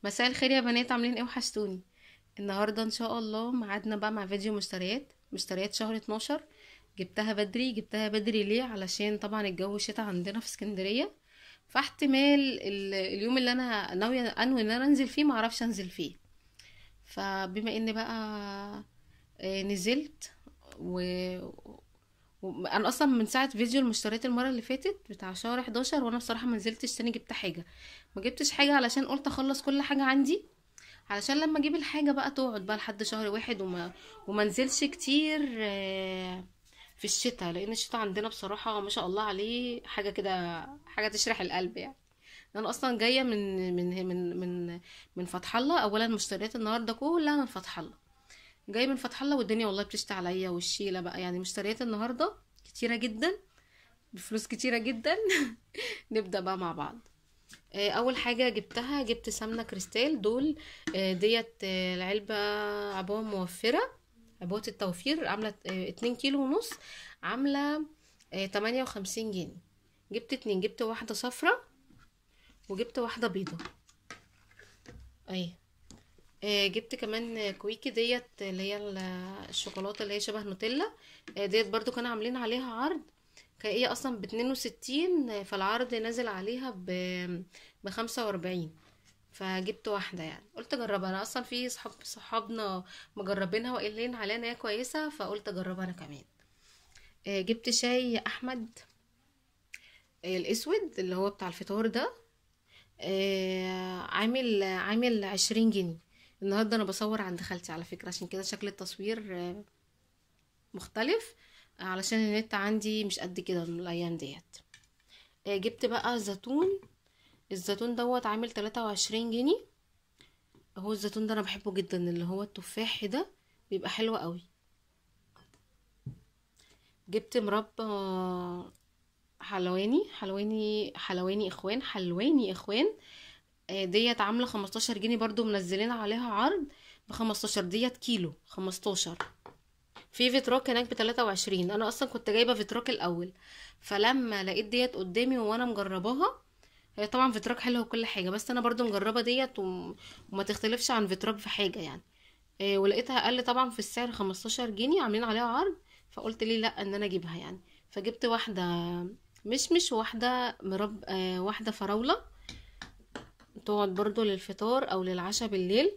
مساء الخير يا بنات، عاملين ايه؟ وحشتوني. النهارده ان شاء الله ميعادنا بقى مع فيديو مشتريات شهر 12. جبتها بدري ليه؟ علشان طبعا الجو شتاء عندنا في اسكندريه، فاحتمال اليوم اللي انا ناويه ان انا انزل فيه معرفش انزل فيه. فبما ان بقى نزلت و... انا اصلا من ساعه فيديو المشتريات المره اللي فاتت بتاع شهر 11 وانا بصراحه ما نزلتش تاني جبت حاجه. ما جبتش حاجه علشان قلت اخلص كل حاجه عندي، علشان لما اجيب الحاجه بقى تقعد بقى لحد شهر واحد وما نزلش كتير في الشتاء، لان الشتاء عندنا بصراحه ما شاء الله عليه حاجه كده، حاجه تشرح القلب يعني. انا اصلا جايه من فتح الله. اولا مشتريات النهارده كلها من فتح الله، جايه من فتح الله، والدنيا والله بتشتي عليا والشيله بقى، يعني مشتريات النهارده كتيره جدا بفلوس كتيره جدا. نبدا بقى مع بعض. اول حاجه جبت سمنه كريستال دول. ديت العلبه عبوه موفره، عبوه التوفير عامله 2 كيلو ونص، عامله 58 جنيه. جبت اتنين، جبت واحده صفرة وجبت واحده بيضه. اي جبت كمان كويكي ديت اللي هي الشوكولاته اللي هي شبه نوتيلا. ديت برضو كانوا عاملين عليها عرض، كان هي اصلا ب62، فالعرض نازل عليها ب45. فجبت واحده، يعني قلت اجربها. انا اصلا في صحابنا مجربينها وقايلين عليها ان هي كويسه، فقلت اجربها انا كمان. جبت شاي احمد الاسود اللي هو بتاع الفطار ده. عامل 20 جنيه. النهارده انا بصور عند خالتي على فكره، عشان كده شكل التصوير مختلف، علشان النت عندي مش قد كده الايام ديت. جبت بقى زيتون. الزيتون دوت عامل 23 جنيه. هو الزيتون ده انا بحبه جدا، اللي هو التفاحي ده بيبقى حلو قوي. جبت مربى حلواني اخوان. ديت عامله 15 جنيه، برضو منزلين عليها عرض ب15، ديت كيلو 15. في فيتراك هناك ب23. انا اصلا كنت جايبه فيتراك الاول، فلما لقيت ديت قدامي وانا مجرباها، هي طبعا فيتراك حلوه وكل حاجه، بس انا برضو مجربه ديت وما تختلفش عن فيتراك في حاجه يعني. ولقيتها اقل طبعا في السعر، 15 جنيه عاملين عليها عرض، فقلت ليه لا ان انا اجيبها يعني. فجبت واحده مشمش، وواحده واحده فراوله، تقعد برضو للفطار او للعشاء بالليل.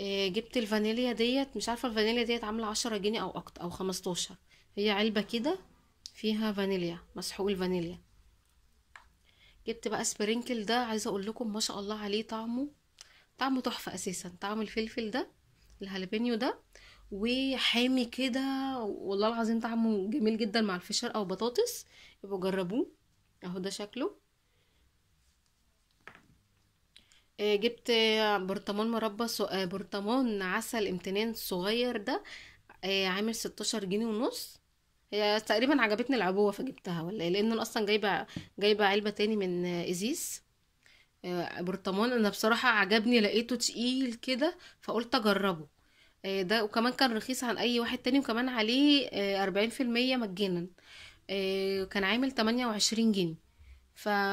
جبت الفانيليا ديت، مش عارفه الفانيليا ديت عامله 10 جنيه او اكتر او 15. هي علبه كده فيها فانيليا، مسحوق الفانيليا. جبت بقى سبرينكل ده، عايزه اقول لكم ما شاء الله عليه، طعمه تحفه اساسا. طعم الفلفل ده، الهالبينيو ده، وحامي كده، والله العظيم طعمه جميل جدا مع الفشار او بطاطس. يبقوا جربوه. اهو ده شكله. جبت برطمان مربى برطمان عسل امتنان صغير ده. عامل 16 جنيه ونص. هي تقريبا عجبتني العبوة فجبتها ولا ايه، لان انا اصلا جايبة علبة تاني من ازيز. برطمان انا بصراحة عجبني، لقيته تقيل كده فقلت اجربه. ده وكمان كان رخيص عن اي واحد تاني، وكمان عليه 40% مجانا. كان عامل 28 جنيه.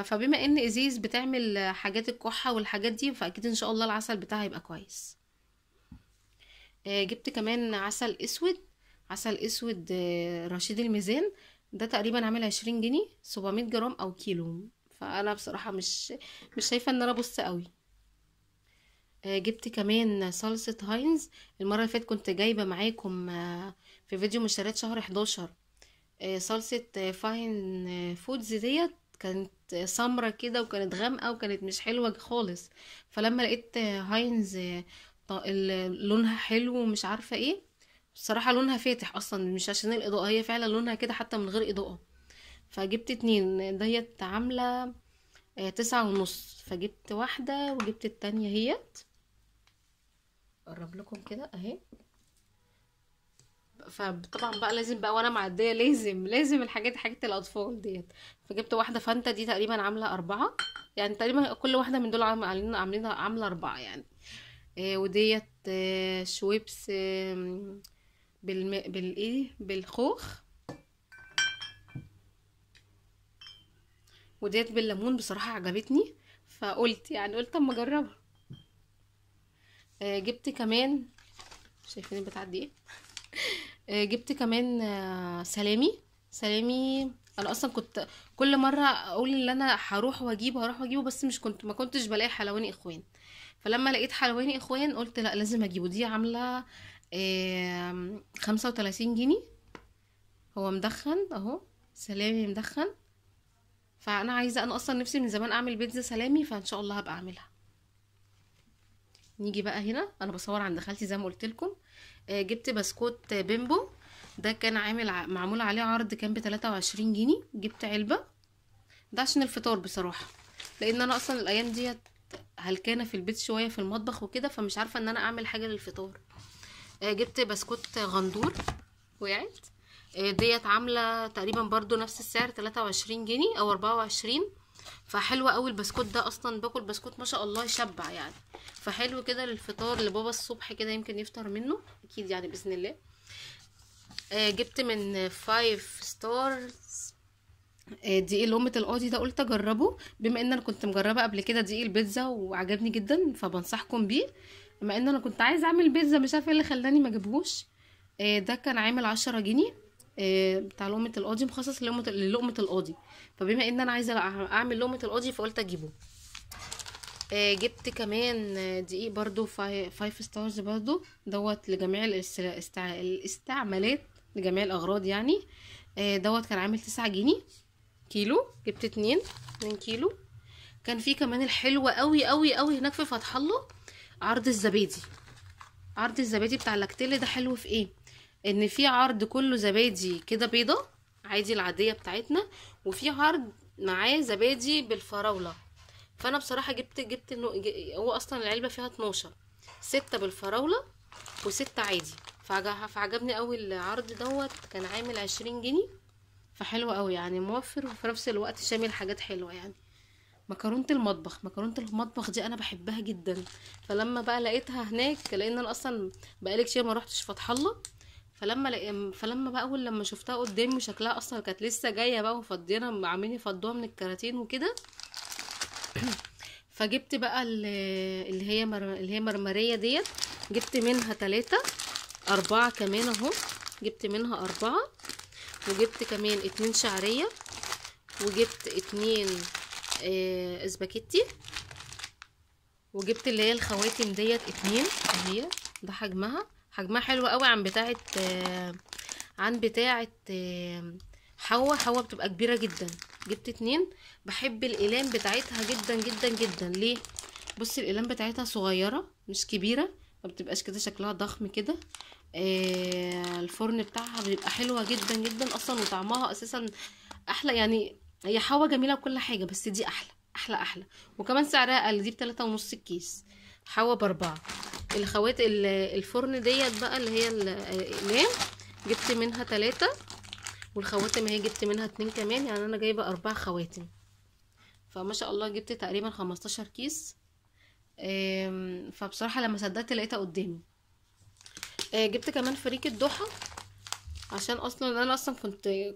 فبما ان ازيز بتعمل حاجات الكحة والحاجات دي، فاكيد ان شاء الله العسل بتاعها يبقى كويس. جبت كمان عسل اسود رشيد الميزان. ده تقريبا عامل 20 جنيه، 700 جرام او كيلو. فانا بصراحة مش شايفة ان انا ابص قوي. جبت كمان صلصة هاينز. المرة اللي فاتت كنت جايبة معاكم في فيديو مشتريات شهر 11 صلصة فاين فودز ديت. كانت سمرة كده وكانت غامقة وكانت مش حلوة خالص. فلما لقيت هاينز لونها حلو ومش عارفة ايه، الصراحة لونها فاتح اصلا، مش عشان الاضاءة، هي فعلا لونها كده حتى من غير اضاءة. فجبت اتنين، ديت عاملة 9 ونص، فجبت واحدة وجبت التانية هيت. اقرب لكم كده اهي. فطبعا بقى لازم بقى وانا معديه لازم الحاجات، حاجات الاطفال ديت. فجبت واحده فانتا، دي تقريبا عامله 4، يعني تقريبا كل واحده من دول عامله 4 يعني. وديت شويبس بالخوخ. وديت بالليمون، بصراحه عجبتني، فقلت يعني قلت اما اجربها. جبت كمان، شايفين بتعدي ايه. جبت كمان سلامي. انا اصلا كنت كل مره اقول ان انا هروح واجيبه، بس مش ما كنتش بلاقي حلواني اخوان. فلما لقيت حلواني اخوان قلت لا لازم اجيبه. دي عامله 35 جنيه. هو مدخن اهو، سلامي مدخن. فانا عايزه، انا اصلا نفسي من زمان اعمل بيتزا سلامي، فان شاء الله هبقى اعملها. نيجي بقى هنا، انا بصور عند خالتي زي ما قلت لكم. جبت بسكوت بيمبو. ده كان معمول عليه عرض، كان ب23 جنيه. جبت علبة ده عشان الفطار بصراحة، لان انا اصلا الايام ديت هلكانة في البيت شوية في المطبخ وكده، فمش عارفة ان انا اعمل حاجة للفطار. جبت بسكوت غندور وقعت. ديت عاملة تقريبا برضو نفس السعر، 23 جنيه او 24. فحلوة قوي البسكوت ده، اصلا باكل بسكوت ما شاء الله يشبع يعني. فحلو كده للفطار لبابا الصبح كده، يمكن يفطر منه اكيد يعني باذن الله. جبت من 5 ستارز دقيق لقمة القاضي. ده قلت اجربه بما ان انا كنت مجربه قبل كده دقيق البيتزا وعجبني جدا، فبنصحكم بيه. بما ان انا كنت عايزه اعمل بيتزا، مش عارفه ايه اللي خلاني ما اجيبهوش. ده كان عامل 10 جنيه. بتاع لقمة القاضي، مخصص للقمة القاضي. فبما ان انا عايزه اعمل لقمة القاضي فقلت اجيبه. جبت كمان دقيق برضو 5 ستارز برضو، دوت لجميع الاستعمالات، لجميع الاغراض يعني. دوت كان عامل 9 جنيه كيلو. جبت 2 كيلو. كان في كمان الحلوة قوي قوي قوي هناك في فتح الله، عرض الزبادي. عرض الزبادي بتاع لاكتيل ده حلو في ايه؟ ان في عرض كله زبادي كده بيضة عادي العادية بتاعتنا، وفي عرض معاه زبادي بالفراولة. فانا بصراحه جبت هو اصلا العلبه فيها 12، 6 بالفراوله و6 عادي. فعجبني قوي العرض دوت، كان عامل 20 جنيه. فحلو قوي يعني، موفر وفي نفس الوقت شامل حاجات حلوه يعني. مكرونه المطبخ دي انا بحبها جدا. فلما بقى لقيتها هناك، لان انا اصلا بقالي كتير ما روحتش فتح الله. فلما بقى اول لما شفتها قدامي وشكلها اصلا كانت لسه جايه بقى وفضينا عاملين يفضوها من الكراتين وكده. فجبت بقى اللي هي مرمرية ديت. جبت منها 3 4 كمان اهو. جبت منها 4. وجبت كمان 2 شعرية. وجبت 2 اسباجيتي. وجبت اللي هي الخواتم ديت 2 اهي. ده حجمها حلو قوي عن بتاعة حوا بتبقى كبيرة جدا. جبت 2. بحب الأقلام بتاعتها جدا جدا جدا. ليه؟ بصي الأقلام بتاعتها صغيرة مش كبيرة، ما بتبقاش كده شكلها ضخم كده. الفرن بتاعها بيبقى حلوة جدا جدا اصلا، وطعمها اساسا احلى يعني. هي حوا جميلة وكل حاجة، بس دي احلى احلى احلى. وكمان سعرها اقل، دي ب3.5 الكيس، حوا ب4. الفرن ديت بقى اللي هي الأقلام، جبت منها 3. والخواتم اهي جبت منها 2 كمان، يعني انا جايبه 4 خواتم. فما شاء الله جبت تقريبا 15 كيس. فبصراحه لما صدقت لقيتها قدامي. جبت كمان فريك الضحى، عشان اصلا انا اصلا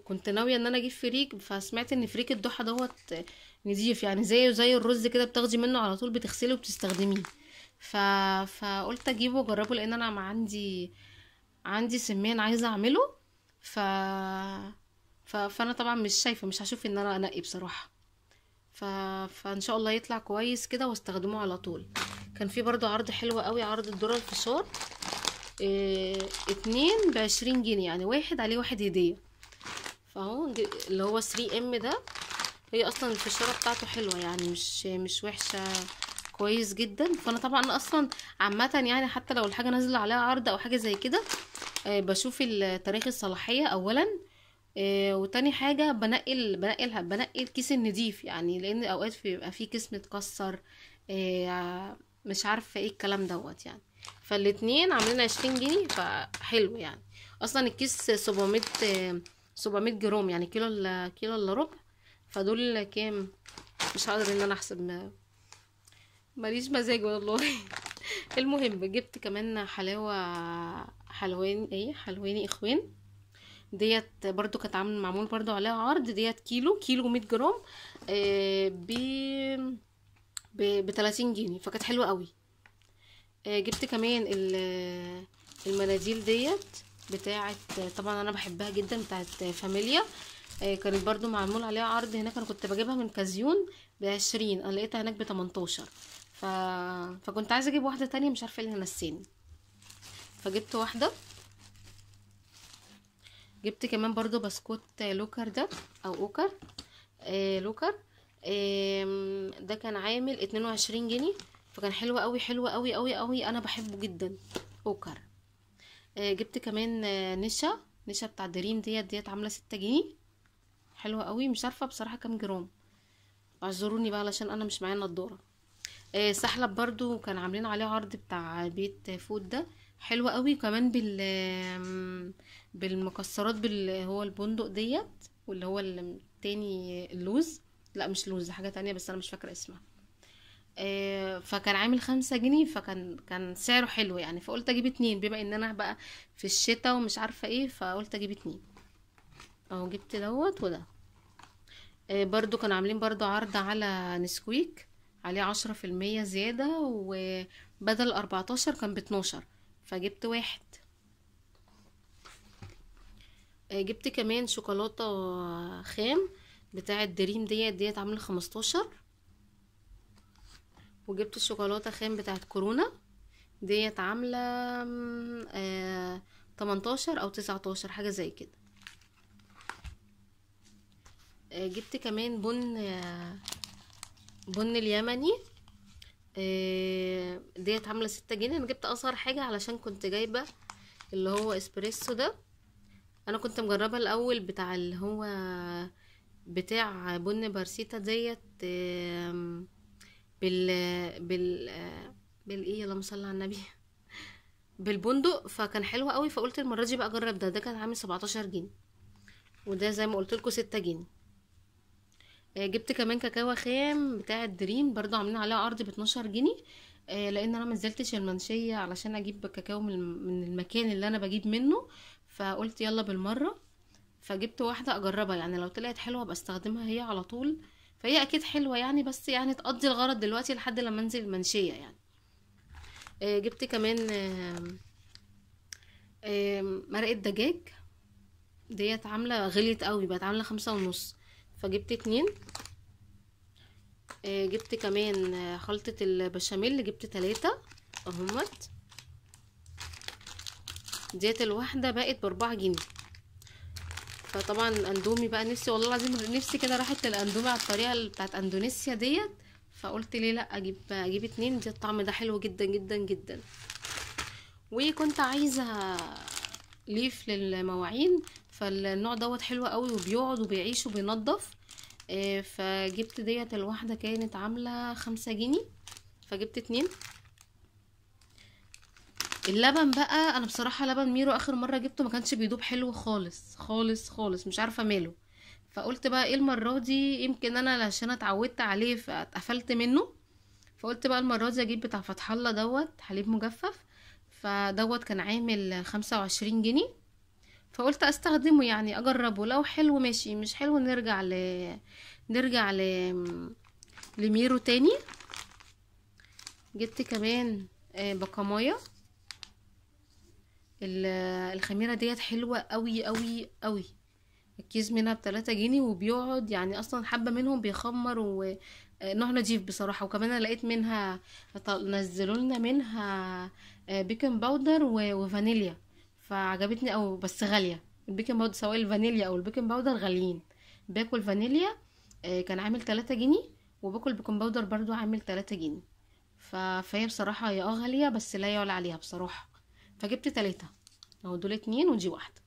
كنت ناويه ان انا اجيب فريك. فسمعت ان فريك الضحى دوت نضيف يعني، زي الرز كده، بتاخدي منه على طول بتغسله وبتستخدميه. فقلت اجيبه واجربه، لان انا عندي سمان عايزه اعمله. ف... فانا طبعا مش هشوف ان انا انقي بصراحه. فان شاء الله يطلع كويس كده واستخدمه على طول. كان في برضو عرض حلو قوي، عرض الذره الفشار. 2 ب20 جنيه، يعني واحد عليه واحد هديه. فاهو اللي هو 3M ده. هي اصلا الفشاره بتاعته حلوه يعني، مش وحشه، كويس جدا. فانا طبعا اصلا عامه يعني، حتى لو الحاجه نازله عليها عرض او حاجه زي كده، بشوف تاريخ الصلاحيه اولا. وتاني حاجه بنقي الكيس النضيف يعني، لان اوقات بيبقى فيه كيس متكسر. مش عارفه ايه الكلام دوت يعني. فالاتنين عاملين 20 جنيه، فحلو يعني. اصلا الكيس 700 جرام يعني، كيلو الا ربع. فدول كام؟ مش هقدر ان انا احسب، ماليش مزاج والله. المهم جبت كمان حلواني اخوان. ديت برضو كانت معمول برضو عليها عرض. ديت كيلو 100 جرام ب 30 جنيه. فكانت حلوه قوي. جبت كمان المناديل ديت بتاعه، طبعا انا بحبها جدا، بتاعه فاميليا. كانت برضو معمول عليها عرض هناك، انا كنت بجيبها من كازيون ب20، انا لقيتها هناك ب18. فكنت عايزه اجيب واحده تانية، مش عارفه ايه اللي نساني، فجبت واحده. جبت كمان برضو بسكوت لوكر ده، او اوكر، لوكر. ده كان عامل 22 جنيه، فكان حلو قوي، حلو قوي قوي قوي، انا بحبه جدا اوكر. جبت كمان نشا بتاع دريم ديت عامله 6 جنيه، حلوه قوي، مش عارفه بصراحه كام جرام، اعذروني بقى علشان انا مش معايا نضاره. سحلب برضو كان عاملين عليه عرض بتاع بيت فود ده، حلو قوي كمان بالمكسرات، هو البندق ديت، واللي هو التاني اللوز، لا مش لوز، ده حاجه تانية بس انا مش فاكره اسمها. فكان عامل 5 جنيه، كان سعره حلو يعني، فقلت اجيب 2 بما ان انا بقى في الشتاء ومش عارفه ايه، فقلت اجيب 2 اهو. جبت دوت وده. برضو كانوا عاملين برضو عرض على نسكويك، عليه 10% زيادة، وبدل 14 كان ب12، فجبت واحد. جبت كمان شوكولاتة خام بتاعة دريم ديت عاملة 15. وجبت الشوكولاتة خام بتاعة كورونا ديت عاملة 18 او 19 حاجة زي كده. جبت كمان بن اليمني ديت عامله 6 جنيه. انا جبت اصغر حاجه علشان كنت جايبه اللي هو اسبريسو ده، انا كنت مجربه الاول بتاع اللي هو بتاع بن بارسيتا ديت بال بال بالايه، اللهم صل على النبي، بالبندق، فكان حلو قوي، فقلت المره دي بقى اجرب ده كان عامل 17 جنيه، وده زي ما قلت لكم 6 جنيه. جبت كمان كاكاو خام بتاع دريم، برضو عاملين عليها عرض ب12 جنيه، لان انا منزلتش المنشية علشان اجيب كاكاو من المكان اللي انا بجيب منه، فقلت يلا بالمرة، فجبت واحدة اجربها، يعني لو طلعت حلوة بستخدمها هي على طول، فهي اكيد حلوة يعني، بس يعني تقضي الغرض دلوقتي لحد لما انزل المنشية يعني. جبت كمان مرقة دجاج ديت عاملة غليت قوي، بقت عاملة 5.5، فجبت 2. جبت كمان خلطة البشاميل، جبت 3 اهمت، ديت الواحدة بقت ب4 جنيه. فطبعا اندومي بقى، نفسي والله العظيم نفسي كده راحت للاندومي على الطريقة بتاعت اندونيسيا ديت، فقلت ليه لا، اجيب 2، دي الطعم ده حلو جدا جدا جدا. وكنت عايزة ليف للمواعين، فالنوع دوت حلو قوي، وبيقعد وبيعيش وبينضف. فجبت ديت الواحدة كانت عاملة 5 جنيه، فجبت 2. اللبن بقى، انا بصراحة لبن ميرو اخر مرة جبته ما كانش بيدوب حلو خالص خالص خالص، مش عارفة ماله، فقلت بقى ايه المرة دي، يمكن انا عشان اتعودت عليه فاتقفلت منه، فقلت بقى المرة دي اجيب بتاع فتح الله دوت حليب مجفف، فدوت كان عامل 25 جنيه، فقلت استخدمه يعني اجربه، لو حلو ماشي، مش حلو نرجع لميرو تاني. جبت كمان بقمايه، الخميره ديت حلوه قوي قوي قوي، الكيس منها ب3 جنيه، وبيقعد يعني اصلا حبه منهم بيخمر، ونوع نضيف بصراحه. وكمان انا لقيت منها، نزلوا لنا منها بيكنج باودر وفانيليا، فعجبتني، او بس غاليه البيكنج باودر، سواء الفانيليا او البيكنج باودر غاليين. باكل فانيليا كان عامل 3 جنيه، وباكل بيكنج باودر برضو عامل 3 جنيه، فهي بصراحه هي غاليه، بس لا يعلى عليها بصراحه، فجبت 3 اهو، دول 2 ودي واحده.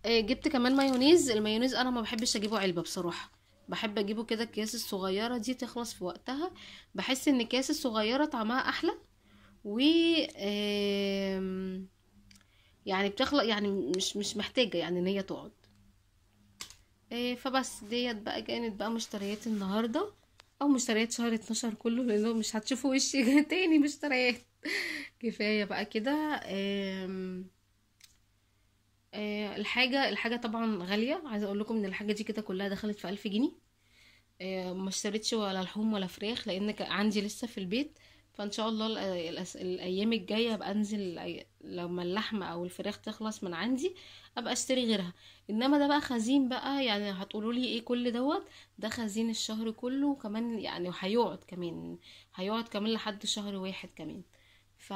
جبت كمان مايونيز. المايونيز انا ما بحبش اجيبه علبه بصراحه، بحب اجيبه كده الكياس الصغيره دي تخلص في وقتها، بحس ان الكياس الصغيره طعمها احلى، و يعني بتخلق يعني، مش محتاجه يعني ان هي تقعد. فبس ديت بقى كانت بقى مشتريات النهارده، او مشتريات شهر 12 كله، لانه مش هتشوفوا وشي تاني مشتريات. كفايه بقى كده. الحاجة طبعا غالية، عايزة اقول لكم ان الحاجة دي كده كلها دخلت في 1000 جنيه. ما اشتريتش ولا لحوم ولا فراخ، لان عندي لسه في البيت، فان شاء الله الايام الجايه ابقى انزل لما اللحمه او الفراخ تخلص من عندي ابقى اشتري غيرها. انما ده بقى خزين بقى، يعني هتقولوا لي ايه كل دوت؟ ده خزين الشهر كله، وكمان يعني هيقعد كمان لحد شهر واحد كمان. ف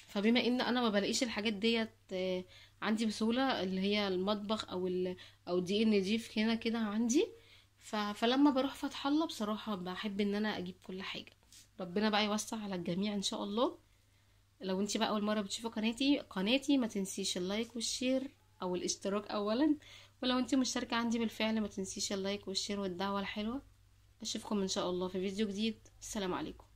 فبما ان انا ما بلاقيش الحاجات ديت عندي بسهوله، اللي هي المطبخ او دي النضيف هنا كده عندي. فلما بروح فتح الله بصراحه بحب ان انا اجيب كل حاجه. ربنا بقى يوسع على الجميع ان شاء الله. لو انتي بقى اول مره بتشوفي قناتي ما تنسيش اللايك والشير او الاشتراك اولا. ولو انتي مشتركه عندي بالفعل ما تنسيش اللايك والشير والدعوه الحلوه. اشوفكم ان شاء الله في فيديو جديد. السلام عليكم.